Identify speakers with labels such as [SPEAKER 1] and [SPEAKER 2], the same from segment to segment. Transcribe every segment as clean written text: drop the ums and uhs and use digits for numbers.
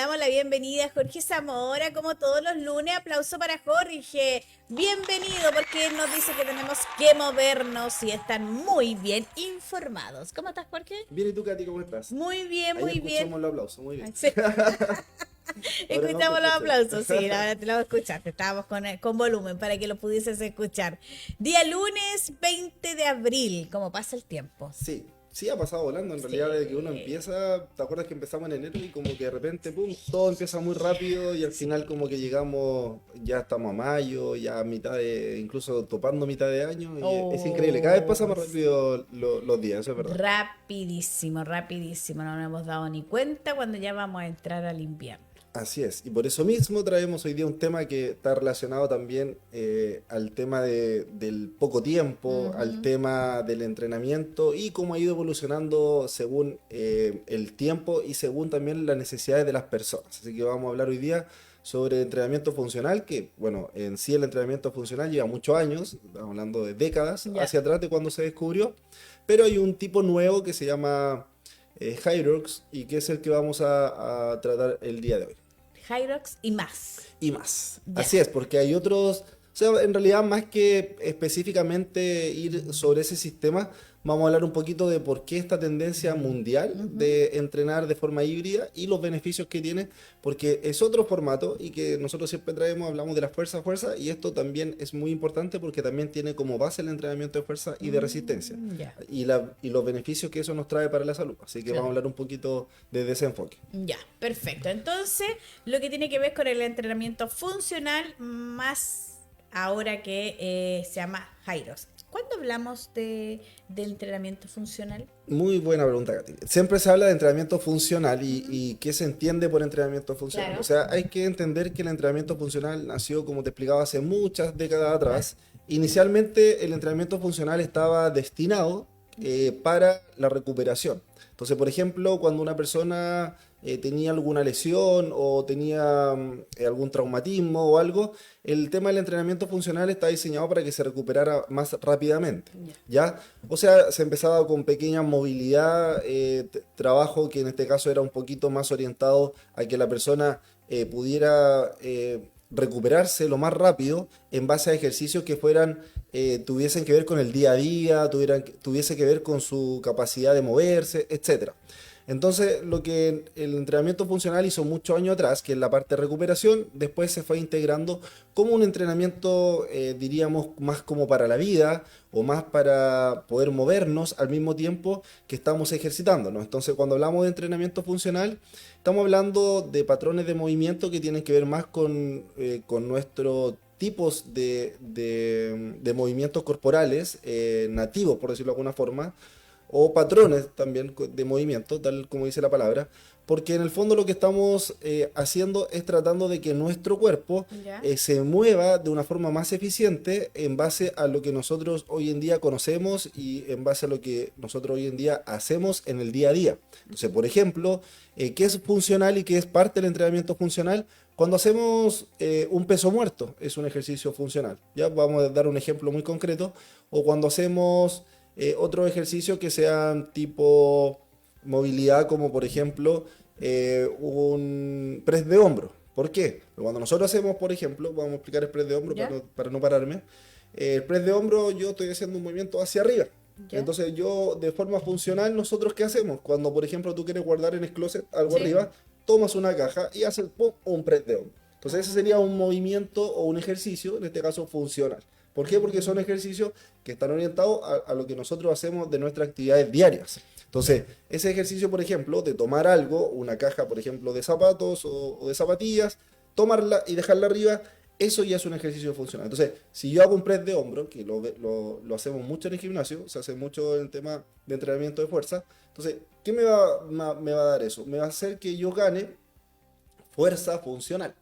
[SPEAKER 1] damos la bienvenida a Jorge Zamora, como todos los lunes. Aplauso para Jorge. Bienvenido, porque él nos dice que tenemos que movernos y están muy bien informados. ¿Cómo estás, Jorge?
[SPEAKER 2] Bien, ¿y tú, Katy, cómo estás?
[SPEAKER 1] Muy bien,
[SPEAKER 2] Ahí
[SPEAKER 1] muy bien.
[SPEAKER 2] escuchamos el aplauso, muy bien.
[SPEAKER 1] Sí.
[SPEAKER 2] Ahora no
[SPEAKER 1] Escuchamos
[SPEAKER 2] te
[SPEAKER 1] los
[SPEAKER 2] escuché.
[SPEAKER 1] aplausos, sí, la verdad te lo escuchaste, estábamos con volumen para que lo pudieses escuchar. Día lunes 20 de abril, ¿cómo pasa el tiempo?
[SPEAKER 2] Sí, sí ha pasado volando, en realidad desde que uno empieza, ¿te acuerdas que empezamos en enero y como que de repente, pum, todo empieza muy rápido y al final como que llegamos, ya estamos a mayo, ya a mitad de, incluso topando mitad de año y es increíble, cada vez pasa más rápido los días, eso es verdad.
[SPEAKER 1] Rapidísimo, rapidísimo, no nos hemos dado ni cuenta cuando ya vamos a entrar al invierno.
[SPEAKER 2] Así es, y por eso mismo traemos hoy día un tema que está relacionado también al tema del poco tiempo, al
[SPEAKER 1] Ujú.
[SPEAKER 2] tema del entrenamiento y cómo ha ido evolucionando según el tiempo y según también las necesidades de las personas. Así que vamos a hablar hoy día sobre entrenamiento funcional, que bueno, en sí el entrenamiento funcional lleva muchos años, estamos hablando de décadas
[SPEAKER 1] Ya.
[SPEAKER 2] hacia atrás de cuando se descubrió, pero hay un tipo nuevo que se llama Hyrox y que es el que vamos a tratar el día de hoy
[SPEAKER 1] Hyrox y más.
[SPEAKER 2] y más.
[SPEAKER 1] Ya.
[SPEAKER 2] Así es, porque hay otros, o sea, en realidad más que específicamente ir sobre ese sistema, vamos a hablar un poquito de por qué esta tendencia mundial
[SPEAKER 1] Ujú.
[SPEAKER 2] de entrenar de forma híbrida y los beneficios que tiene, porque es otro formato y que nosotros siempre traemos, hablamos de la fuerza a fuerza y esto también es muy importante porque también tiene como base el entrenamiento de fuerza y de resistencia
[SPEAKER 1] Ya.
[SPEAKER 2] y los beneficios que eso nos trae para la salud. Así que vamos a
[SPEAKER 1] Claro.
[SPEAKER 2] hablar un poquito de ese enfoque.
[SPEAKER 1] Ya, perfecto. Entonces, lo que tiene que ver con el entrenamiento funcional, más ahora que se llama Hyrox. ¿Cuándo hablamos de entrenamiento funcional?
[SPEAKER 2] Muy buena pregunta, Katy. Siempre se habla de entrenamiento funcional
[SPEAKER 1] Ujú.
[SPEAKER 2] y qué se entiende por entrenamiento funcional. O
[SPEAKER 1] Claro.
[SPEAKER 2] sea, hay que entender que el entrenamiento funcional nació, como te explicaba, hace muchas décadas
[SPEAKER 1] Ya.
[SPEAKER 2] atrás. Inicialmente, el entrenamiento funcional estaba destinado para la recuperación. Entonces, por ejemplo, cuando una persona tenía alguna lesión o tenía algún traumatismo o algo, el tema del entrenamiento funcional está diseñado para que se recuperara más rápidamente.
[SPEAKER 1] Ya.
[SPEAKER 2] ¿Ya? O sea, se empezaba con pequeña movilidad, trabajo que en este caso era un poquito más orientado a que la persona pudiera recuperarse lo más rápido en base a ejercicios que fueran, tuviesen que ver con el día a día, tuviese que ver con su capacidad de moverse, etcétera. Entonces, lo que el entrenamiento funcional hizo muchos años atrás, que es la parte de recuperación, después se fue integrando como un entrenamiento, diríamos, más como para la vida o más para poder movernos al mismo tiempo que estamos ejercitándonos. Entonces, cuando hablamos de entrenamiento funcional, estamos hablando de patrones de movimiento que tienen que ver más con nuestros tipos de movimientos corporales nativos, por decirlo de alguna forma, o patrones también de movimiento, tal como dice la palabra, porque en el fondo lo que estamos haciendo es tratando de que nuestro cuerpo
[SPEAKER 1] Ya.
[SPEAKER 2] se mueva de una forma más eficiente en base a lo que nosotros hoy en día conocemos y en base a lo que nosotros hoy en día hacemos en el día a día. Entonces, por ejemplo, ¿qué es funcional y qué es parte del entrenamiento funcional? Cuando hacemos un peso muerto, es un ejercicio funcional. Ya vamos a dar un ejemplo muy concreto. O cuando hacemos otros ejercicios que sean tipo movilidad, como por ejemplo un press de hombro. ¿Por qué? Porque cuando nosotros hacemos, por ejemplo, vamos a explicar el press de hombro
[SPEAKER 1] Ya.
[SPEAKER 2] para no pararme. El press de hombro yo estoy haciendo un movimiento hacia arriba.
[SPEAKER 1] Ya.
[SPEAKER 2] Entonces yo de forma funcional, nosotros ¿qué hacemos? Cuando por ejemplo tú quieres guardar en el closet algo
[SPEAKER 1] Sí.
[SPEAKER 2] arriba, tomas una caja y haces pum, un press de hombro. Entonces ese sería un movimiento o un ejercicio, en este caso funcional. ¿Por qué? Porque son ejercicios que están orientados a lo que nosotros hacemos de nuestras actividades diarias. Entonces, ese ejercicio, por ejemplo, de tomar algo, una caja, por ejemplo, de zapatos o de zapatillas, tomarla y dejarla arriba, eso ya es un ejercicio funcional. Entonces, si yo hago un press de hombro, que lo hacemos mucho en el gimnasio, se hace mucho en el tema de entrenamiento de fuerza, entonces, ¿qué me va a dar eso? Me va a hacer que yo gane fuerza funcional.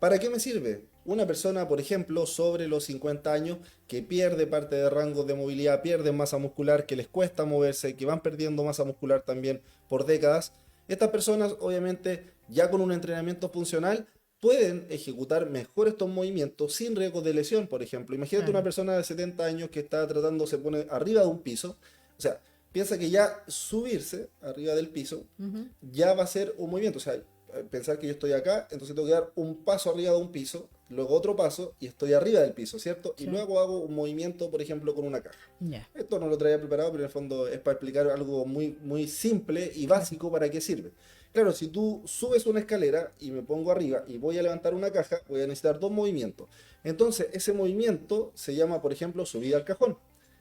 [SPEAKER 2] ¿Para qué me sirve? Una persona, por ejemplo, sobre los 50 años, que pierde parte de rangos de movilidad, pierde masa muscular, que les cuesta moverse, que van perdiendo masa muscular también por décadas, estas personas, obviamente, ya con un entrenamiento funcional, pueden ejecutar mejor estos movimientos sin riesgo de lesión, por ejemplo. Imagínate una
[SPEAKER 1] Claro.
[SPEAKER 2] persona de 70 años que está tratando, se pone arriba de un piso, o sea, piensa que ya subirse arriba del piso
[SPEAKER 1] Ujú.
[SPEAKER 2] ya va a ser un movimiento. O sea, pensar que yo estoy acá, entonces tengo que dar un paso arriba de un piso, luego otro paso y estoy arriba del piso, ¿cierto? Y
[SPEAKER 1] Sí.
[SPEAKER 2] luego hago un movimiento, por ejemplo, con una caja.
[SPEAKER 1] Ya.
[SPEAKER 2] Esto no lo traía preparado, pero en el fondo es para explicar algo muy, muy simple y básico para qué sirve. Claro, si tú subes una escalera y me pongo arriba y voy a levantar una caja, voy a necesitar dos movimientos. Entonces, ese movimiento se llama, por ejemplo, subida al cajón.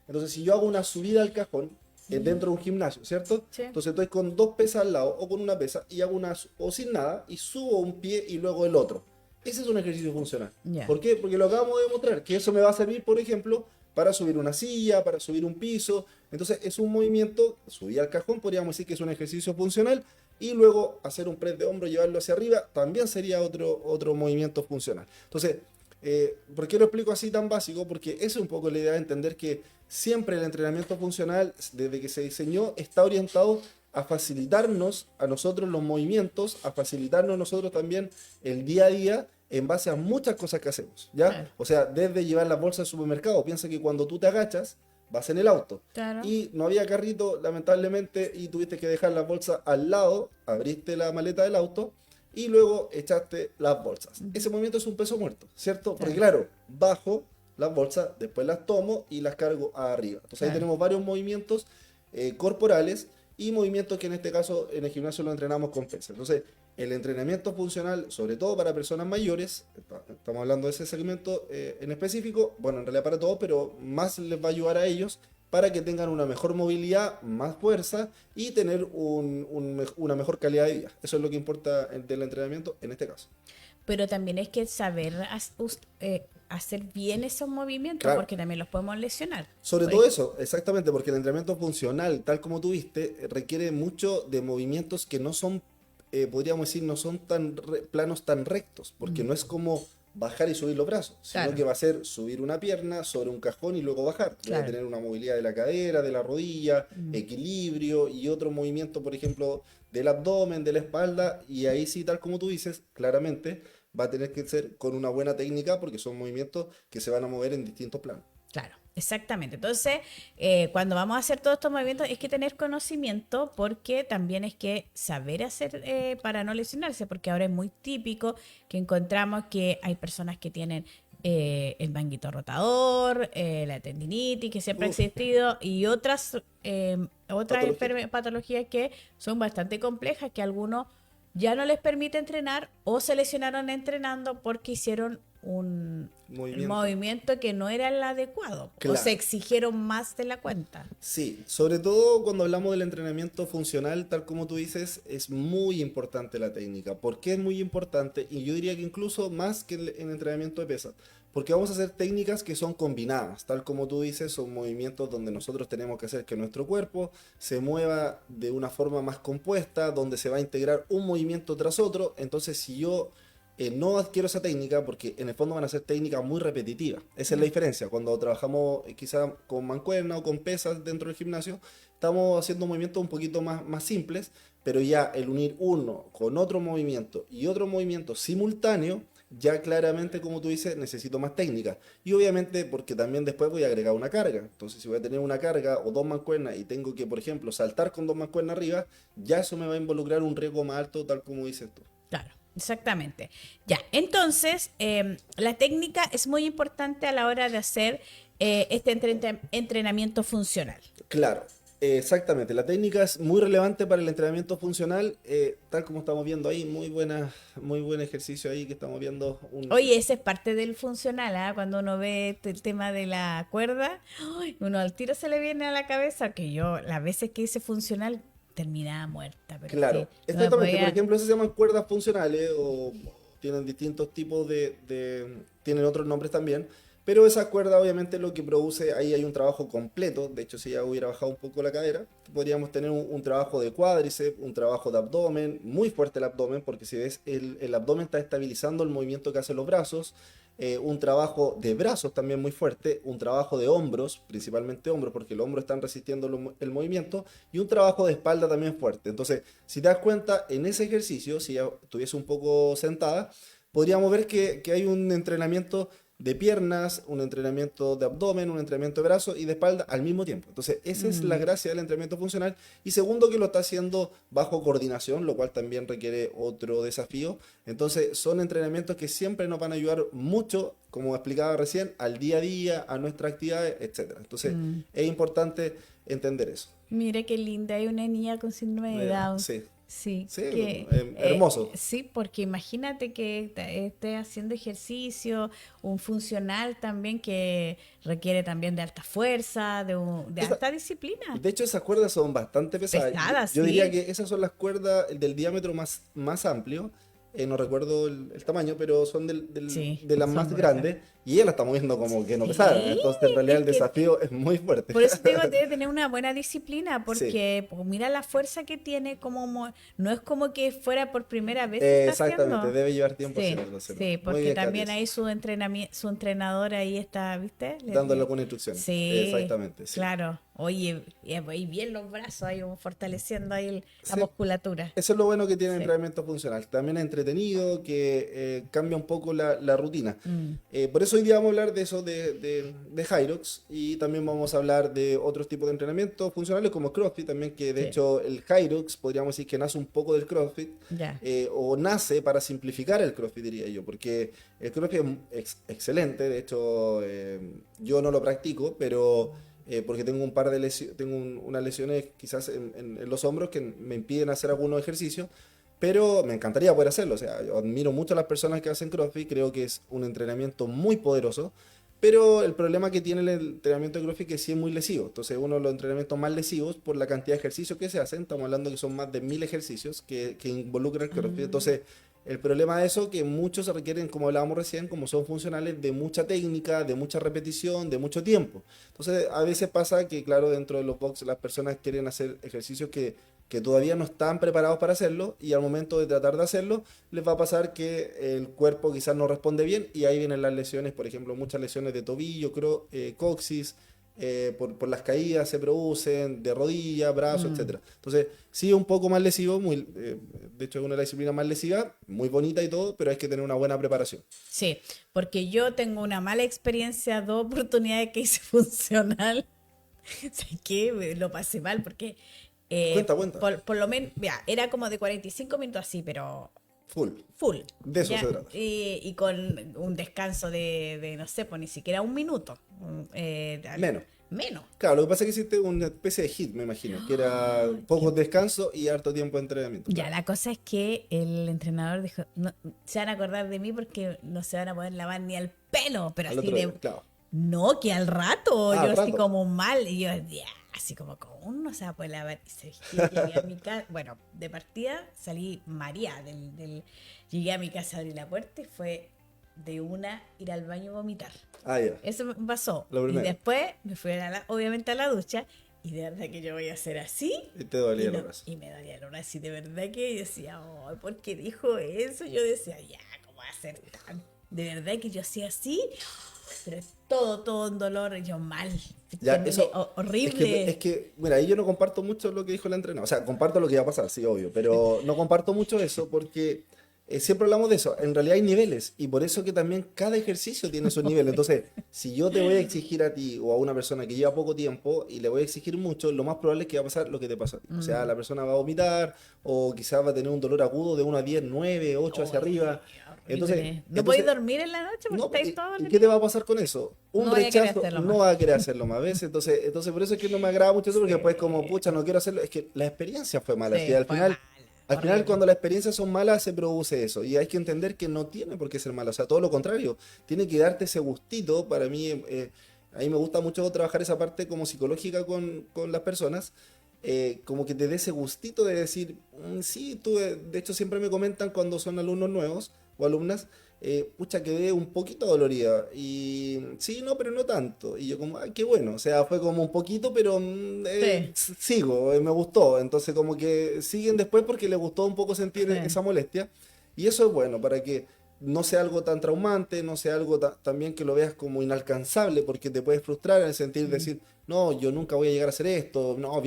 [SPEAKER 2] Entonces, si yo hago una subida al cajón dentro de un gimnasio, ¿cierto?
[SPEAKER 1] Sí.
[SPEAKER 2] Entonces estoy con dos pesas al lado o con una pesa y hago una o sin nada y subo un pie y luego el otro. Ese es un ejercicio funcional.
[SPEAKER 1] Ya.
[SPEAKER 2] ¿Por qué? Porque lo acabamos de demostrar, que eso me va a servir, por ejemplo, para subir una silla, para subir un piso. Entonces es un movimiento, subir al cajón, podríamos decir que es un ejercicio funcional, y luego hacer un press de hombro, llevarlo hacia arriba, también sería otro movimiento funcional. Entonces, ¿por qué lo explico así tan básico? Porque esa es un poco la idea de entender que siempre el entrenamiento funcional, desde que se diseñó, está orientado a facilitarnos a nosotros los movimientos, a facilitarnos nosotros también el día a día en base a muchas cosas que hacemos, ¿ya?
[SPEAKER 1] Claro.
[SPEAKER 2] O sea, desde llevar las bolsas al supermercado, piensa que cuando tú te agachas, vas en el auto
[SPEAKER 1] Claro.
[SPEAKER 2] y no había carrito, lamentablemente, y tuviste que dejar las bolsas al lado, abriste la maleta del auto y luego echaste las bolsas. Ese movimiento es un peso muerto, ¿cierto? Porque claro, bajo las bolsas, después las tomo y las cargo arriba. Entonces ahí
[SPEAKER 1] Claro.
[SPEAKER 2] tenemos varios movimientos corporales y movimientos que en este caso en el gimnasio lo entrenamos con pesas. Entonces, el entrenamiento funcional, sobre todo para personas mayores, estamos hablando de ese segmento en específico, bueno, en realidad para todos, pero más les va a ayudar a ellos para que tengan una mejor movilidad, más fuerza y tener una mejor calidad de vida. Eso es lo que importa del entrenamiento en este caso.
[SPEAKER 1] Pero también es que saber hacer bien esos movimientos,
[SPEAKER 2] Claro.
[SPEAKER 1] porque también los podemos lesionar.
[SPEAKER 2] Sobre
[SPEAKER 1] Oye,
[SPEAKER 2] todo eso, exactamente, porque el entrenamiento funcional, tal como tuviste, requiere mucho de movimientos que no son, podríamos decir, no son planos tan rectos, porque no es como bajar y subir los brazos, sino
[SPEAKER 1] Claro.
[SPEAKER 2] que va a ser subir una pierna sobre un cajón y luego bajar. Voy a
[SPEAKER 1] Claro.
[SPEAKER 2] tener una movilidad de la cadera, de la rodilla, equilibrio y otro movimiento, por ejemplo, del abdomen, de la espalda, y ahí sí, tal como tú dices, claramente va a tener que ser con una buena técnica porque son movimientos que se van a mover en distintos planos.
[SPEAKER 1] Claro, exactamente. Entonces, cuando vamos a hacer todos estos movimientos, es que tener conocimiento, porque también es que saber hacer para no lesionarse, porque ahora es muy típico que encontramos que hay personas que tienen el manguito rotador, la tendinitis, que siempre ha
[SPEAKER 2] Uf.
[SPEAKER 1] existido, y otras
[SPEAKER 2] Patología.
[SPEAKER 1] patologías que son bastante complejas, que a algunos ya no les permite entrenar o se lesionaron entrenando porque hicieron un
[SPEAKER 2] Movimiento.
[SPEAKER 1] movimiento que no era el adecuado, o
[SPEAKER 2] Claro.
[SPEAKER 1] se exigieron más de la cuenta.
[SPEAKER 2] Sí, sobre todo cuando hablamos del entrenamiento funcional, tal como tú dices, es muy importante la técnica. ¿Por qué es muy importante? Y yo diría que incluso más que en entrenamiento de pesas, porque vamos a hacer técnicas que son combinadas, tal como tú dices, son movimientos donde nosotros tenemos que hacer que nuestro cuerpo se mueva de una forma más compuesta, donde se va a integrar un movimiento tras otro. Entonces, si yo no adquiero esa técnica, porque en el fondo van a ser técnicas muy repetitivas. Esa es la diferencia. Cuando trabajamos quizá con mancuerna o con pesas dentro del gimnasio, estamos haciendo movimientos un poquito más simples, pero ya el unir uno con otro movimiento y otro movimiento simultáneo, ya claramente, como tú dices, necesito más técnica. Y obviamente porque también después voy a agregar una carga. Entonces, si voy a tener una carga o dos mancuernas y tengo que, por ejemplo, saltar con dos mancuernas arriba, ya eso me va a involucrar un riesgo más alto, tal como dices tú.
[SPEAKER 1] Claro, exactamente. Ya, entonces, la técnica es muy importante a la hora de hacer este entrenamiento funcional.
[SPEAKER 2] Claro, exactamente. La técnica es muy relevante para el entrenamiento funcional, tal como estamos viendo ahí. Muy buen ejercicio ahí que estamos viendo.
[SPEAKER 1] Oye, ese es parte del funcional, ¿ah? Cuando uno ve el tema de la cuerda, ¡ay! Uno al tiro se le viene a la cabeza, que yo las veces que hice funcional terminaba muerta, pero
[SPEAKER 2] Claro,
[SPEAKER 1] sí, no me
[SPEAKER 2] exactamente. Por
[SPEAKER 1] podía...
[SPEAKER 2] ejemplo, esas se llaman cuerdas funcionales o tienen distintos tipos tienen otros nombres también. Pero esa cuerda obviamente lo que produce, ahí hay un trabajo completo. De hecho, si ya hubiera bajado un poco la cadera, podríamos tener un trabajo de cuádriceps, un trabajo de abdomen, muy fuerte el abdomen, porque si ves, el abdomen está estabilizando el movimiento que hacen los brazos. Un trabajo de brazos también muy fuerte, un trabajo de hombros, principalmente hombros, porque los hombros están resistiendo el movimiento, y un trabajo de espalda también fuerte. Entonces, si te das cuenta, en ese ejercicio, si ya estuviese un poco sentada, podríamos ver que hay un entrenamiento de piernas, un entrenamiento de abdomen, un entrenamiento de brazos y de espalda al mismo tiempo. Entonces, esa es la gracia del entrenamiento funcional. Y segundo, que lo está haciendo bajo coordinación, lo cual también requiere otro desafío. Entonces, son entrenamientos que siempre nos van a ayudar mucho, como explicaba recién, al día a día, a nuestras actividades, etcétera. Entonces, es importante entender eso.
[SPEAKER 1] Mira qué linda, hay una niña con síndrome de Down.
[SPEAKER 2] Sí,
[SPEAKER 1] Sí,
[SPEAKER 2] sí,
[SPEAKER 1] que
[SPEAKER 2] hermoso.
[SPEAKER 1] sí, porque imagínate que esté haciendo ejercicio, un funcional también que requiere también de alta fuerza, de
[SPEAKER 2] Esa-
[SPEAKER 1] alta disciplina.
[SPEAKER 2] De hecho, esas cuerdas son bastante pesadas.
[SPEAKER 1] Pesadas,
[SPEAKER 2] Yo diría
[SPEAKER 1] sí.
[SPEAKER 2] que esas son las cuerdas del diámetro más amplio. No recuerdo el tamaño, pero son
[SPEAKER 1] Sí,
[SPEAKER 2] de las
[SPEAKER 1] son
[SPEAKER 2] más
[SPEAKER 1] gruesas.
[SPEAKER 2] grandes. Y ella la está moviendo como que no pesaran.
[SPEAKER 1] Sí,
[SPEAKER 2] Entonces, en realidad,
[SPEAKER 1] es
[SPEAKER 2] el
[SPEAKER 1] que
[SPEAKER 2] desafío es muy fuerte.
[SPEAKER 1] por eso te digo, debe tener una buena disciplina,
[SPEAKER 2] Sí,
[SPEAKER 1] porque pues, mira la fuerza que tiene, como no es como que fuera por primera vez que está
[SPEAKER 2] exactamente.
[SPEAKER 1] haciendo.
[SPEAKER 2] Debe llevar tiempo
[SPEAKER 1] Sí,
[SPEAKER 2] hacerlo.
[SPEAKER 1] sí,
[SPEAKER 2] Muy
[SPEAKER 1] porque
[SPEAKER 2] bien,
[SPEAKER 1] también
[SPEAKER 2] Katy.
[SPEAKER 1] ahí su entrenamiento, su entrenador ahí está, ¿viste?
[SPEAKER 2] Dándole algunas instrucciones.
[SPEAKER 1] Sí,
[SPEAKER 2] Exactamente, sí.
[SPEAKER 1] claro. Oye, y bien los brazos ahí, fortaleciendo ahí la
[SPEAKER 2] Sí,
[SPEAKER 1] musculatura.
[SPEAKER 2] eso es lo bueno que tiene el
[SPEAKER 1] Sí.
[SPEAKER 2] entrenamiento funcional. También es entretenido, que cambia un poco la rutina.
[SPEAKER 1] Mm,
[SPEAKER 2] Por eso hoy día vamos a hablar de eso de Hyrox y también vamos a hablar de otros tipos de entrenamientos funcionales como CrossFit también, que de
[SPEAKER 1] sí,
[SPEAKER 2] hecho el Hyrox podríamos decir que nace un poco del CrossFit
[SPEAKER 1] ya.
[SPEAKER 2] o nace para simplificar el CrossFit, diría yo, porque el CrossFit es excelente, de hecho yo no lo practico, pero porque tengo un par de lesiones, unas lesiones quizás en los hombros que me impiden hacer algunos ejercicios, pero me encantaría poder hacerlo. O sea, yo admiro mucho a las personas que hacen CrossFit, creo que es un entrenamiento muy poderoso, pero el problema que tiene el entrenamiento de CrossFit es que sí es muy lesivo. Entonces, uno de los entrenamientos más lesivos por la cantidad de ejercicios que se hacen, estamos hablando que son más de 1000 ejercicios que involucran el CrossFit.
[SPEAKER 1] Mm,
[SPEAKER 2] Entonces, el problema de eso es que muchos se requieren, como hablábamos recién, como son funcionales, de mucha técnica, de mucha repetición, de mucho tiempo. Entonces, a veces pasa que, claro, dentro de los box las personas quieren hacer ejercicios que todavía no están preparados para hacerlo y al momento de tratar de hacerlo, les va a pasar que el cuerpo quizás no responde bien y ahí vienen las lesiones, por ejemplo, muchas lesiones de tobillo, coxis, por las caídas se producen, de rodilla, brazo,
[SPEAKER 1] mm.
[SPEAKER 2] etcétera. Entonces, sí es un poco más lesivo, de hecho es una de las disciplinas más lesivas, muy bonita y todo, pero hay que tener una buena preparación.
[SPEAKER 1] Sí, porque yo tengo una mala experiencia, 2 oportunidades que hice funcional. Sé que lo pasé mal porque
[SPEAKER 2] Cuenta, cuenta.
[SPEAKER 1] por lo menos, ya, era como de 45 minutos así, pero
[SPEAKER 2] Full.
[SPEAKER 1] full.
[SPEAKER 2] De eso
[SPEAKER 1] ¿Ya?
[SPEAKER 2] se trata.
[SPEAKER 1] Y con un descanso no sé, pues ni siquiera un minuto.
[SPEAKER 2] Menos.
[SPEAKER 1] Menos.
[SPEAKER 2] Claro, lo que pasa es que hiciste una especie de hit, me imagino, que era pocos descansos y harto tiempo de entrenamiento.
[SPEAKER 1] Ya,
[SPEAKER 2] Claro.
[SPEAKER 1] la cosa es que el entrenador dijo, no, se van a acordar de mí porque no se van a poder lavar ni el pelo, pero
[SPEAKER 2] Al
[SPEAKER 1] así
[SPEAKER 2] otro
[SPEAKER 1] de,
[SPEAKER 2] día, claro.
[SPEAKER 1] no, que al rato,
[SPEAKER 2] Ah,
[SPEAKER 1] yo
[SPEAKER 2] al
[SPEAKER 1] así
[SPEAKER 2] rato.
[SPEAKER 1] como mal, y yo, ya, así como, ¿cómo uno se va a poder lavar? Y llegué a mi casa, bueno, de partida salí María llegué a mi casa, abrí la puerta y fue de una ir al baño y vomitar.
[SPEAKER 2] Ah, ya.
[SPEAKER 1] Eso me pasó.
[SPEAKER 2] Lo
[SPEAKER 1] Y
[SPEAKER 2] primero.
[SPEAKER 1] después me fui obviamente a la ducha y de verdad que yo voy a hacer así.
[SPEAKER 2] Y te dolía
[SPEAKER 1] Y,
[SPEAKER 2] el
[SPEAKER 1] no,
[SPEAKER 2] brazo.
[SPEAKER 1] y me dolía el brazo y de verdad que yo decía, oh, ¿por qué dijo eso? Yo decía, ya, ¿cómo va a ser tan? De verdad que yo hacía así, pero todo un dolor, y yo mal.
[SPEAKER 2] Ya,
[SPEAKER 1] Terminé
[SPEAKER 2] eso.
[SPEAKER 1] horrible.
[SPEAKER 2] Mira, ahí yo no comparto mucho lo que dijo la entrenadora. O sea, comparto lo que iba a pasar, sí, obvio. Pero no comparto mucho eso porque siempre hablamos de eso. En realidad hay niveles. Y por eso que también cada ejercicio tiene su nivel. Entonces, si yo te voy a exigir a ti o a una persona que lleva poco tiempo y le voy a exigir mucho, lo más probable es que va a pasar lo que te pasó a ti. O sea, la persona va a vomitar o quizás va a tener un dolor agudo de 1 a 10, 9, 8 hacia arriba. Entonces,
[SPEAKER 1] Horrible. ¿No podéis
[SPEAKER 2] entonces
[SPEAKER 1] dormir en la noche porque
[SPEAKER 2] no,
[SPEAKER 1] estáis todos
[SPEAKER 2] ¿y qué te va a pasar con eso? Un
[SPEAKER 1] No voy a querer
[SPEAKER 2] rechazo,
[SPEAKER 1] hacerlo
[SPEAKER 2] no
[SPEAKER 1] más.
[SPEAKER 2] va a querer hacerlo más, ¿ves? Entonces por eso es que no me agrada mucho eso, porque después como,
[SPEAKER 1] Sí,
[SPEAKER 2] pucha, no quiero hacerlo, es que la experiencia fue mala, es que
[SPEAKER 1] sí, fue mala,
[SPEAKER 2] al final
[SPEAKER 1] horrible.
[SPEAKER 2] cuando las experiencias son malas se produce eso, y hay que entender que no tiene por qué ser mala, o sea, todo lo contrario, tiene que darte ese gustito, para mí, a mí me gusta mucho trabajar esa parte como psicológica con las personas, como que te dé ese gustito de decir, sí, tú, de hecho siempre me comentan cuando son alumnos nuevos o alumnas, pucha, quedé un poquito dolorida. Y sí, no, pero no tanto. Y yo como, ay, qué bueno. O sea, fue como un poquito, pero
[SPEAKER 1] Sí,
[SPEAKER 2] sigo, me gustó. Entonces como que siguen después porque les gustó un poco sentir
[SPEAKER 1] sí.
[SPEAKER 2] esa molestia. Y eso es bueno para que no sea algo tan traumante, no sea algo también que lo veas como inalcanzable, porque te puedes frustrar en el sentido de
[SPEAKER 1] Mm.
[SPEAKER 2] decir, no, yo nunca voy a llegar a hacer esto. No,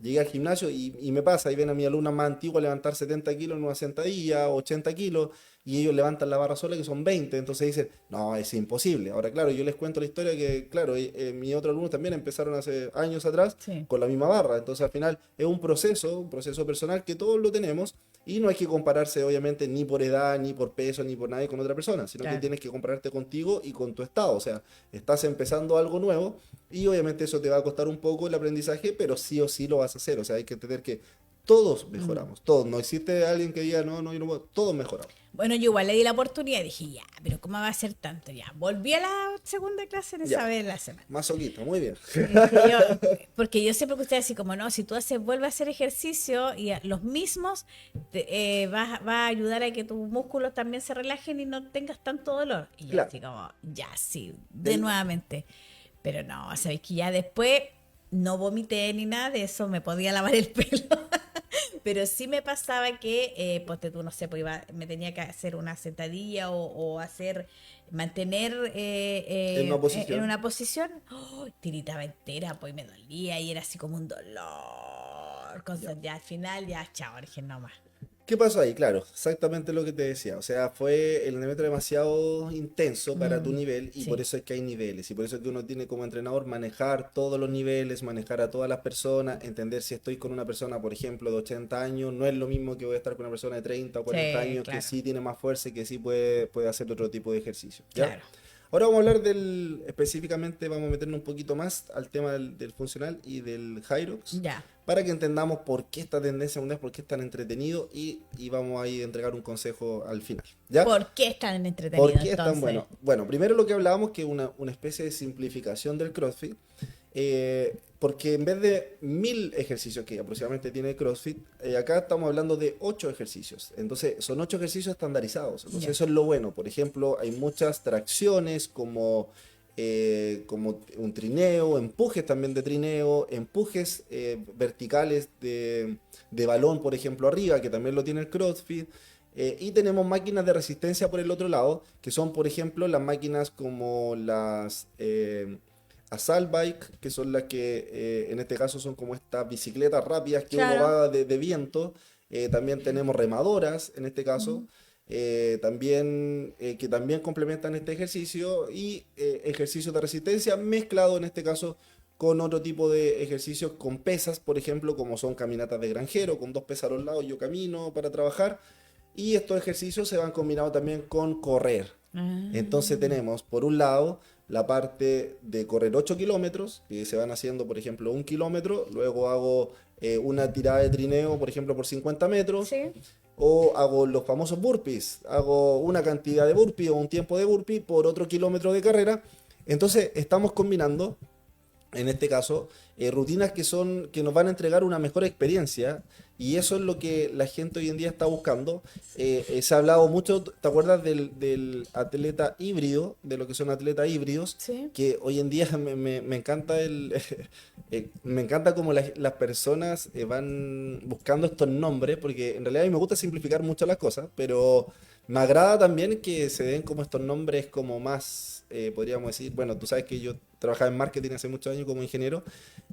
[SPEAKER 2] llegué al gimnasio y me pasa, y ven a mi alumna más antigua levantar 70 kilos en una sentadilla, 80 kilos, y ellos levantan la barra sola que son 20, entonces dicen, no, es imposible. Ahora, claro, yo les cuento la historia que, claro, mis otros alumnos también empezaron hace años atrás
[SPEAKER 1] Sí,
[SPEAKER 2] con la misma barra, entonces al final es un proceso personal que todos lo tenemos, y no hay que compararse, obviamente, ni por edad, ni por peso, ni por nadie con otra persona, sino que
[SPEAKER 1] claro.
[SPEAKER 2] tienes que compararte contigo y con tu estado. O sea, estás empezando algo nuevo y obviamente eso te va a costar un poco el aprendizaje, pero sí o sí lo vas a hacer. O sea, hay que entender que todos
[SPEAKER 1] Mm.
[SPEAKER 2] mejoramos, todos. No existe alguien que diga, no, no, yo no puedo. Todos mejoramos.
[SPEAKER 1] Bueno, yo igual le di la oportunidad y dije, ya, pero ¿cómo va a ser tanto? Ya, volví a la segunda clase en esa
[SPEAKER 2] Ya,
[SPEAKER 1] vez de la semana.
[SPEAKER 2] masoquista, muy bien.
[SPEAKER 1] Y dije yo, porque yo siempre que usted así como, no, si tú haces, vuelves a hacer ejercicio y los mismos, va a ayudar a que tus músculos también se relajen y no tengas tanto dolor. Y yo
[SPEAKER 2] Claro.
[SPEAKER 1] así como, ya, sí, de
[SPEAKER 2] El,
[SPEAKER 1] nuevamente. Pero no, sabéis que ya después no vomité ni nada de eso, me podía lavar el pelo. Pero sí me pasaba que, ponte tú, no sé, pues me tenía que hacer una sentadilla o hacer, mantener
[SPEAKER 2] en una
[SPEAKER 1] en
[SPEAKER 2] posición.
[SPEAKER 1] una posición, ¡oh! Tiritaba entera, pues me dolía y era así como un dolor.
[SPEAKER 2] Ya.
[SPEAKER 1] Ya al final, ya, chao, dije, no más.
[SPEAKER 2] ¿Qué pasó ahí? Claro, exactamente lo que te decía. O sea, fue el entrenamiento demasiado intenso para tu
[SPEAKER 1] Mm,
[SPEAKER 2] nivel y por
[SPEAKER 1] sí,
[SPEAKER 2] eso es que hay niveles. Y por eso es que uno tiene como entrenador manejar todos los niveles, manejar a todas las personas, entender si estoy con una persona, por ejemplo, de 80 años, no es lo mismo que voy a estar con una persona de 30 o 40
[SPEAKER 1] sí,
[SPEAKER 2] años que
[SPEAKER 1] claro,
[SPEAKER 2] sí tiene más fuerza y que sí puede hacer otro tipo de ejercicio. ¿Ya?
[SPEAKER 1] claro.
[SPEAKER 2] Ahora vamos a hablar específicamente vamos a meternos un poquito más al tema del funcional y del Hyrox,
[SPEAKER 1] Ya.
[SPEAKER 2] para que entendamos por qué esta tendencia mundial, por qué es tan entretenido y vamos ahí a entregar un consejo al final, ¿ya?
[SPEAKER 1] ¿Por qué es tan
[SPEAKER 2] ¿Por
[SPEAKER 1] entretenido
[SPEAKER 2] qué es tan
[SPEAKER 1] entonces?
[SPEAKER 2] bueno? Bueno, primero lo que hablábamos que una especie de simplificación del CrossFit, porque en vez de 1000 ejercicios que aproximadamente tiene CrossFit, acá estamos hablando de 8 ejercicios. Entonces, son 8 ejercicios estandarizados. Entonces,
[SPEAKER 1] Ya.
[SPEAKER 2] eso es lo bueno. Por ejemplo, hay muchas tracciones como un trineo, empujes también de trineo, empujes verticales de balón, por ejemplo, arriba, que también lo tiene el CrossFit. Y tenemos máquinas de resistencia por el otro lado, que son, por ejemplo, las máquinas como las Assault Bike, que son las que en este caso son como estas bicicletas rápidas que uno
[SPEAKER 1] Claro.
[SPEAKER 2] va de viento. También tenemos remadoras, en este caso,
[SPEAKER 1] Mm.
[SPEAKER 2] también, que también complementan este ejercicio y ejercicios de resistencia mezclado en este caso con otro tipo de ejercicios con pesas, por ejemplo, como son caminatas de granjero, con 2 pesas a los lados, yo camino para trabajar. Y estos ejercicios se van combinados también con correr. Entonces
[SPEAKER 1] Ah,
[SPEAKER 2] tenemos, por un lado, la parte de correr 8 kilómetros, que se van haciendo, por ejemplo, 1 kilómetro, luego hago una tirada de trineo, por ejemplo, por 50 metros,
[SPEAKER 1] sí.
[SPEAKER 2] o hago los famosos burpees, hago una cantidad de burpees o un tiempo de burpee por otro kilómetro de carrera. Entonces estamos combinando en este caso, rutinas que nos van a entregar una mejor experiencia y eso es lo que la gente hoy en día está buscando. Se ha hablado mucho, ¿te acuerdas del atleta híbrido, de lo que son atletas híbridos?
[SPEAKER 1] Sí.
[SPEAKER 2] Que hoy en día me encanta me encanta cómo las personas van buscando estos nombres, porque en realidad a mí me gusta simplificar mucho las cosas, pero me agrada también que se den como estos nombres como más, podríamos decir, bueno, tú sabes que yo trabajaba en marketing hace muchos años como ingeniero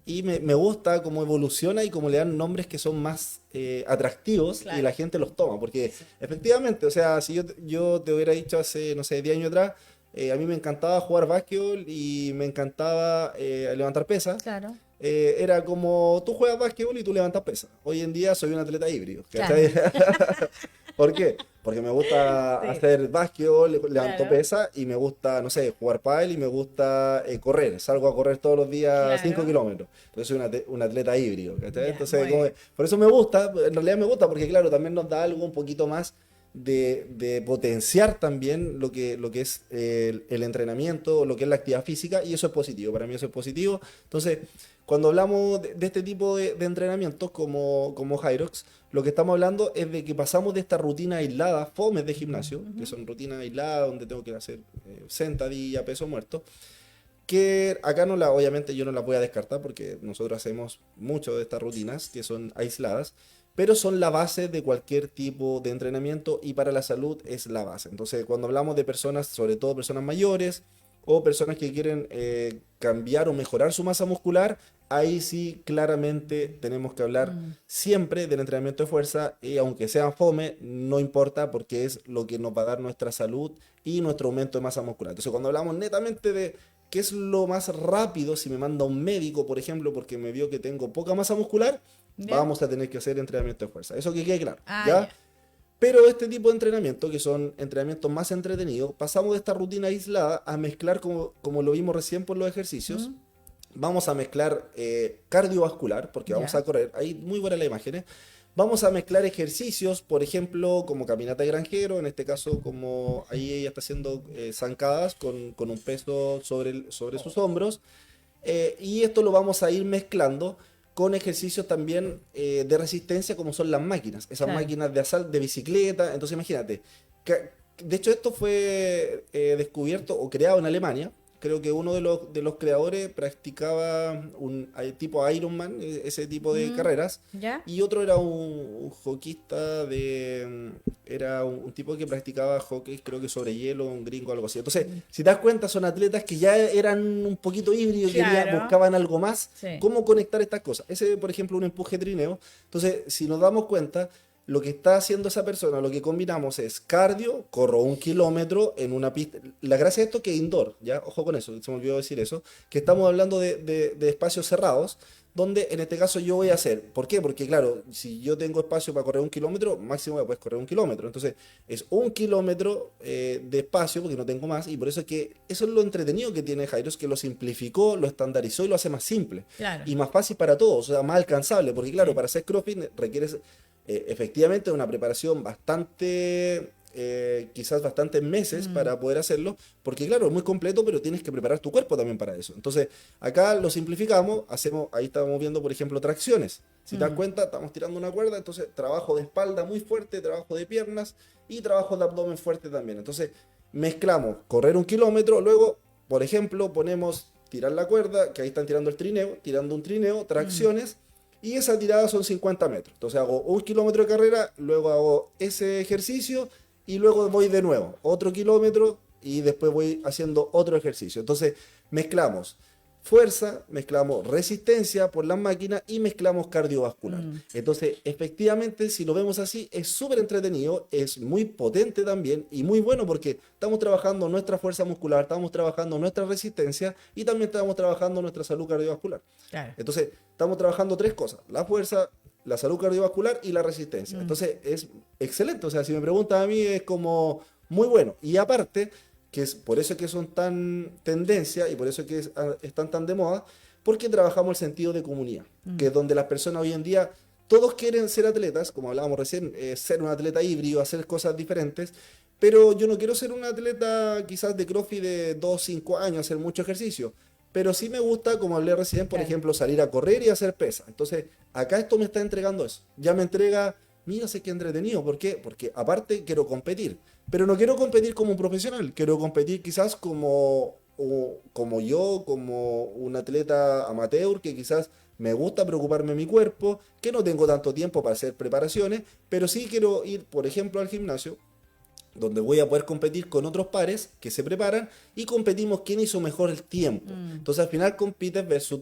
[SPEAKER 2] y me gusta cómo evoluciona y cómo le dan nombres que son más atractivos y
[SPEAKER 1] Claro.
[SPEAKER 2] la gente los toma, porque
[SPEAKER 1] Sí.
[SPEAKER 2] efectivamente, o sea, si yo te hubiera dicho hace, no sé, 10 años atrás, a mí me encantaba jugar básquetbol y me encantaba levantar pesas.
[SPEAKER 1] Claro.
[SPEAKER 2] Era como tú juegas básquetbol y tú levantas pesas. Hoy en día soy un atleta híbrido,
[SPEAKER 1] Claro.
[SPEAKER 2] ¿cachai? ¿Por qué? Porque me gusta
[SPEAKER 1] Sí.
[SPEAKER 2] hacer básquetbol, levanto
[SPEAKER 1] Claro.
[SPEAKER 2] pesas y me gusta, no sé, jugar pádel y me gusta correr. Salgo a correr todos los días 5
[SPEAKER 1] Claro.
[SPEAKER 2] kilómetros. Entonces soy un atleta híbrido, ¿cachai?
[SPEAKER 1] Ya,
[SPEAKER 2] Entonces,
[SPEAKER 1] muy bien.
[SPEAKER 2] por eso me gusta, en realidad me gusta porque claro, también nos da algo un poquito más de potenciar también lo que es el entrenamiento, lo que es la actividad física y eso es positivo, para mí eso es positivo. Entonces, cuando hablamos de este tipo de entrenamientos como Hyrox, lo que estamos hablando es de que pasamos de esta rutina aislada, fomes de gimnasio, que
[SPEAKER 1] Ujú.
[SPEAKER 2] son rutinas aisladas donde tengo que hacer sentadilla, peso muerto, que acá obviamente yo no las voy a descartar porque nosotros hacemos mucho de estas rutinas que son aisladas, pero son la base de cualquier tipo de entrenamiento y para la salud es la base. Entonces, cuando hablamos de personas, sobre todo personas mayores o personas que quieren cambiar o mejorar su masa muscular, ahí sí claramente tenemos que hablar siempre del entrenamiento de fuerza y aunque sea fome, no importa porque es lo que nos va a dar nuestra salud y nuestro aumento de masa muscular. Entonces cuando hablamos netamente de qué es lo más rápido, si me manda un médico, por ejemplo, porque me vio que tengo poca masa muscular,
[SPEAKER 1] ¿Ya?
[SPEAKER 2] vamos a tener que hacer entrenamiento de fuerza. Eso que quede claro,
[SPEAKER 1] Ah,
[SPEAKER 2] ¿ya?
[SPEAKER 1] ya.
[SPEAKER 2] Pero este tipo de entrenamiento, que son entrenamientos más entretenidos, pasamos de esta rutina aislada a mezclar, como lo vimos recién por los ejercicios,
[SPEAKER 1] Mm,
[SPEAKER 2] vamos a mezclar cardiovascular, porque vamos
[SPEAKER 1] ya.
[SPEAKER 2] a correr, ahí muy buena la imagen, ¿eh? Vamos a mezclar ejercicios, por ejemplo, como caminata de granjero, en este caso como ahí ella está haciendo zancadas con un peso sobre sus hombros, y esto lo vamos a ir mezclando con ejercicios también de resistencia como son las máquinas, esas
[SPEAKER 1] Claro.
[SPEAKER 2] máquinas de asalto, de bicicleta. Entonces imagínate, de hecho esto fue descubierto o creado en Alemania. Creo que uno de los creadores practicaba tipo Ironman, ese tipo de
[SPEAKER 1] Mm,
[SPEAKER 2] carreras,
[SPEAKER 1] ¿ya?
[SPEAKER 2] y otro era un hockeyista era un tipo que practicaba hockey, creo que sobre hielo, un gringo, algo así. Entonces,
[SPEAKER 1] Mm,
[SPEAKER 2] si te das cuenta, son atletas que ya eran un poquito híbridos,
[SPEAKER 1] claro.
[SPEAKER 2] buscaban algo más,
[SPEAKER 1] Sí.
[SPEAKER 2] cómo conectar estas cosas. Ese, por ejemplo, un empuje trineo. Entonces, si nos damos cuenta, lo que está haciendo esa persona, lo que combinamos es cardio, corro 1 kilómetro en una pista. La gracia de esto es que es indoor, ¿ya? Ojo con eso, se me olvidó decir eso, que estamos hablando de espacios cerrados, donde en este caso yo voy a hacer. ¿Por qué? Porque claro, si yo tengo espacio para correr 1 kilómetro, máximo voy a poder correr 1 kilómetro. Entonces, es 1 kilómetro de espacio, porque no tengo más, y por eso es que eso es lo entretenido que tiene Jairo, es que lo simplificó, lo estandarizó y lo hace más simple.
[SPEAKER 1] Claro.
[SPEAKER 2] Y más fácil para todos, o sea, más alcanzable, porque claro,
[SPEAKER 1] Sí.
[SPEAKER 2] para hacer CrossFit requieres efectivamente una preparación bastante, quizás bastantes meses
[SPEAKER 1] Mm,
[SPEAKER 2] para poder hacerlo, porque claro, es muy completo, pero tienes que preparar tu cuerpo también para eso. Entonces, acá lo simplificamos, ahí estamos viendo, por ejemplo, tracciones. Si te das
[SPEAKER 1] mm,
[SPEAKER 2] cuenta, estamos tirando una cuerda, entonces trabajo de espalda muy fuerte, trabajo de piernas y trabajo de abdomen fuerte también. Entonces, mezclamos correr 1 kilómetro, luego, por ejemplo, ponemos tirar la cuerda, que ahí están tirando el trineo, tirando un trineo,
[SPEAKER 1] mm,
[SPEAKER 2] tracciones, y esa tirada son 50 metros. Entonces hago 1 kilómetro de carrera, luego hago ese ejercicio y luego voy de nuevo, otro kilómetro y después voy haciendo otro ejercicio. Entonces mezclamos fuerza, mezclamos resistencia por las máquinas y mezclamos cardiovascular.
[SPEAKER 1] mm,
[SPEAKER 2] Entonces, efectivamente, si lo vemos así, es súper entretenido, es muy potente también y muy bueno porque estamos trabajando nuestra fuerza muscular, estamos trabajando nuestra resistencia y también estamos trabajando nuestra salud cardiovascular.
[SPEAKER 1] claro.
[SPEAKER 2] Entonces, estamos trabajando tres cosas: la fuerza, la salud cardiovascular y la resistencia.
[SPEAKER 1] Mm,
[SPEAKER 2] Entonces, es excelente. O sea, si me preguntan a mí, es como muy bueno. Y aparte, que es por eso que son tan tendencia y por eso que están tan de moda, porque trabajamos el sentido de comunidad, que
[SPEAKER 1] mm,
[SPEAKER 2] es donde las personas hoy en día, todos quieren ser atletas, como hablábamos recién, ser un atleta híbrido, hacer cosas diferentes, pero yo no quiero ser un atleta quizás de CrossFit de 2 5 años, hacer mucho ejercicio. Pero sí me gusta, como hablé recién, por
[SPEAKER 1] claro.
[SPEAKER 2] ejemplo, salir a correr y hacer pesa. Entonces, acá esto me está entregando eso. Ya me entrega, mira, sé que entretenido. ¿Por qué? Porque aparte quiero competir. Pero no quiero competir como un profesional. Quiero competir quizás como yo, como un atleta amateur, que quizás me gusta preocuparme de mi cuerpo, que no tengo tanto tiempo para hacer preparaciones, pero sí quiero ir, por ejemplo, al gimnasio donde voy a poder competir con otros pares que se preparan y competimos quién hizo mejor el tiempo.
[SPEAKER 1] Mm,
[SPEAKER 2] Entonces al final compites versus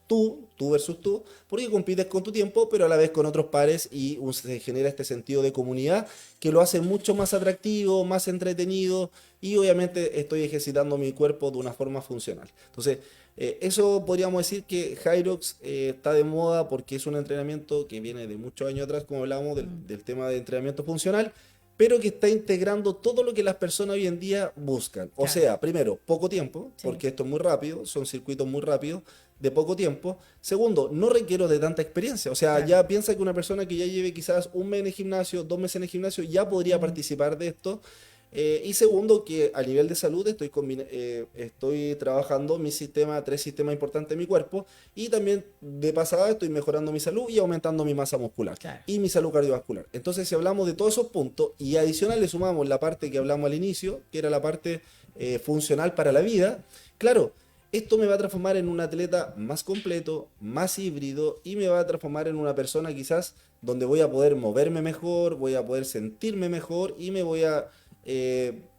[SPEAKER 2] tú versus tú, porque compites con tu tiempo, pero a la vez con otros pares y se genera este sentido de comunidad que lo hace mucho más atractivo, más entretenido y obviamente estoy ejercitando mi cuerpo de una forma funcional. Entonces, eso podríamos decir que Hyrox está de moda porque es un entrenamiento que viene de muchos años atrás, como hablábamos
[SPEAKER 1] mm,
[SPEAKER 2] del tema de entrenamiento funcional, pero que está integrando todo lo que las personas hoy en día buscan. O
[SPEAKER 1] claro.
[SPEAKER 2] sea, primero, poco tiempo,
[SPEAKER 1] Sí.
[SPEAKER 2] porque esto es muy rápido, son circuitos muy rápidos, de poco tiempo. Segundo, no requiero de tanta experiencia. O sea,
[SPEAKER 1] Claro.
[SPEAKER 2] ya piensa que una persona que ya lleve quizás 1 mes en el gimnasio, 2 meses en el gimnasio, ya podría
[SPEAKER 1] Mm,
[SPEAKER 2] participar de esto. Y segundo, que a nivel de salud estoy trabajando tres sistemas importantes en mi cuerpo y también de pasada estoy mejorando mi salud y aumentando mi masa muscular
[SPEAKER 1] claro.
[SPEAKER 2] y mi salud cardiovascular. Entonces, si hablamos de todos esos puntos y adicional le sumamos la parte que hablamos al inicio, que era la parte funcional para la vida, claro, esto me va a transformar en un atleta más completo, más híbrido y me va a transformar en una persona quizás donde voy a poder moverme mejor, voy a poder sentirme mejor y me voy a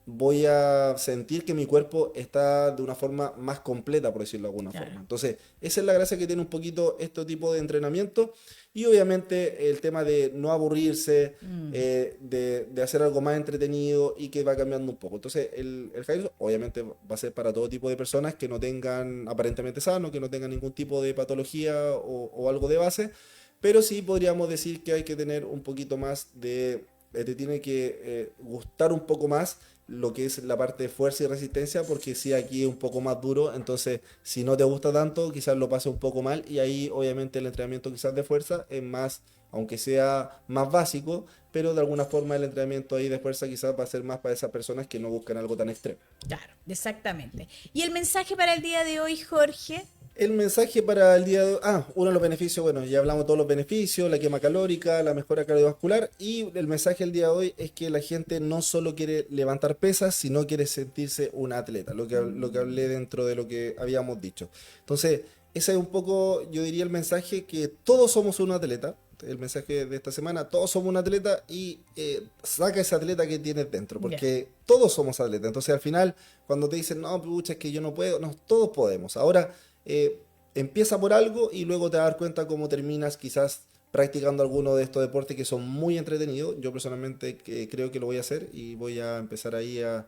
[SPEAKER 2] voy a sentir que mi cuerpo está de una forma más completa, por decirlo de alguna
[SPEAKER 1] Claro.
[SPEAKER 2] forma. Entonces, esa es la gracia que tiene un poquito este tipo de entrenamiento. Y obviamente el tema de no aburrirse, de hacer algo más entretenido y que va cambiando un poco. Entonces, el Jairo obviamente va a ser para todo tipo de personas que no tengan, aparentemente sanos, que no tengan ningún tipo de patología o algo de base, pero sí podríamos decir que hay que tener un poquito más de, te tiene que gustar un poco más lo que es la parte de fuerza y resistencia, porque sí, aquí es un poco más duro, entonces si no te gusta tanto, quizás lo pases un poco mal y ahí obviamente el entrenamiento quizás de fuerza es más, aunque sea más básico, pero de alguna forma el entrenamiento ahí de fuerza quizás va a ser más para esas personas que no buscan algo tan extremo.
[SPEAKER 1] Claro, exactamente. ¿Y el mensaje para el día de hoy, Jorge?
[SPEAKER 2] El mensaje para el día de hoy, uno de los beneficios, bueno, ya hablamos de todos los beneficios, la quema calórica, la mejora cardiovascular, y el mensaje del día de hoy es que la gente no solo quiere levantar pesas, sino quiere sentirse un atleta, lo que hablé dentro de lo que habíamos dicho. Entonces, ese es un poco, yo diría el mensaje, que todos somos un atleta. El mensaje de esta semana, todos somos un atleta y saca ese atleta que tienes dentro,
[SPEAKER 1] Ya.
[SPEAKER 2] porque todos somos atletas. Entonces al final, cuando te dicen, no, pucha, es que yo no puedo, no, todos podemos. Ahora, eh, empieza por algo y luego te vas a dar cuenta cómo terminas quizás practicando alguno de estos deportes que son muy entretenidos. Yo personalmente creo que lo voy a hacer y voy a empezar ahí a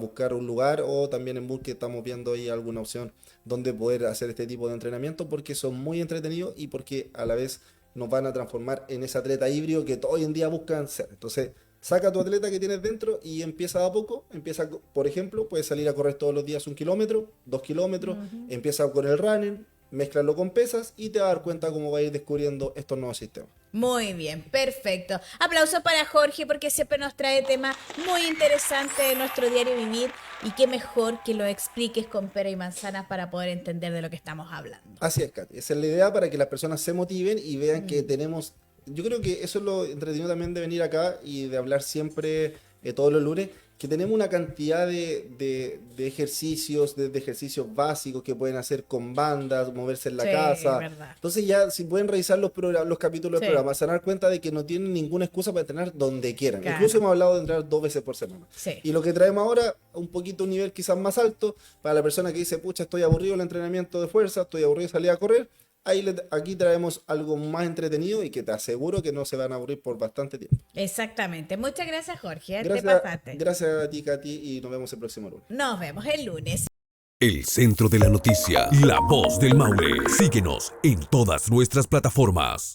[SPEAKER 2] buscar un lugar, o también en Bootcamp estamos viendo ahí alguna opción donde poder hacer este tipo de entrenamiento, porque son muy entretenidos y porque a la vez nos van a transformar en ese atleta híbrido que hoy en día buscan ser. Entonces, saca tu atleta que tienes dentro y empieza de a poco. Empieza, por ejemplo, puedes salir a correr todos los días 1 kilómetro, 2 kilómetros. Empieza con el running, mézclalo con pesas y te vas a dar cuenta cómo va a ir descubriendo estos nuevos sistemas.
[SPEAKER 1] Muy bien, perfecto. Aplausos para Jorge porque siempre nos trae temas muy interesantes de nuestro diario vivir y qué mejor que lo expliques con pera y manzanas para poder entender de lo que estamos hablando.
[SPEAKER 2] Así es, Katy. Esa es la idea para que las personas se motiven y vean que tenemos... Yo creo que eso es lo entretenido también de venir acá y de hablar siempre todos los lunes, que tenemos una cantidad de ejercicios, de ejercicios básicos que pueden hacer con bandas, moverse en la
[SPEAKER 1] Sí,
[SPEAKER 2] casa.
[SPEAKER 1] verdad.
[SPEAKER 2] Entonces ya si pueden revisar los capítulos del
[SPEAKER 1] Sí.
[SPEAKER 2] programa, se van a dar cuenta de que no tienen ninguna excusa para entrenar donde quieran.
[SPEAKER 1] Claro.
[SPEAKER 2] Incluso hemos hablado de entrenar 2 veces por semana.
[SPEAKER 1] Sí.
[SPEAKER 2] Y lo que traemos ahora, un poquito un nivel quizás más alto, para la persona que dice, pucha, estoy aburrido del entrenamiento de fuerza, estoy aburrido de salir a correr. Aquí traemos algo más entretenido y que te aseguro que no se van a aburrir por bastante tiempo.
[SPEAKER 1] Exactamente. Muchas gracias, Jorge. Te
[SPEAKER 2] Gracias,
[SPEAKER 1] pasaste.
[SPEAKER 2] gracias a ti, Katy, y nos vemos el próximo lunes.
[SPEAKER 1] Nos vemos el lunes.
[SPEAKER 3] El centro de la noticia, la voz del Maule. Síguenos en todas nuestras plataformas.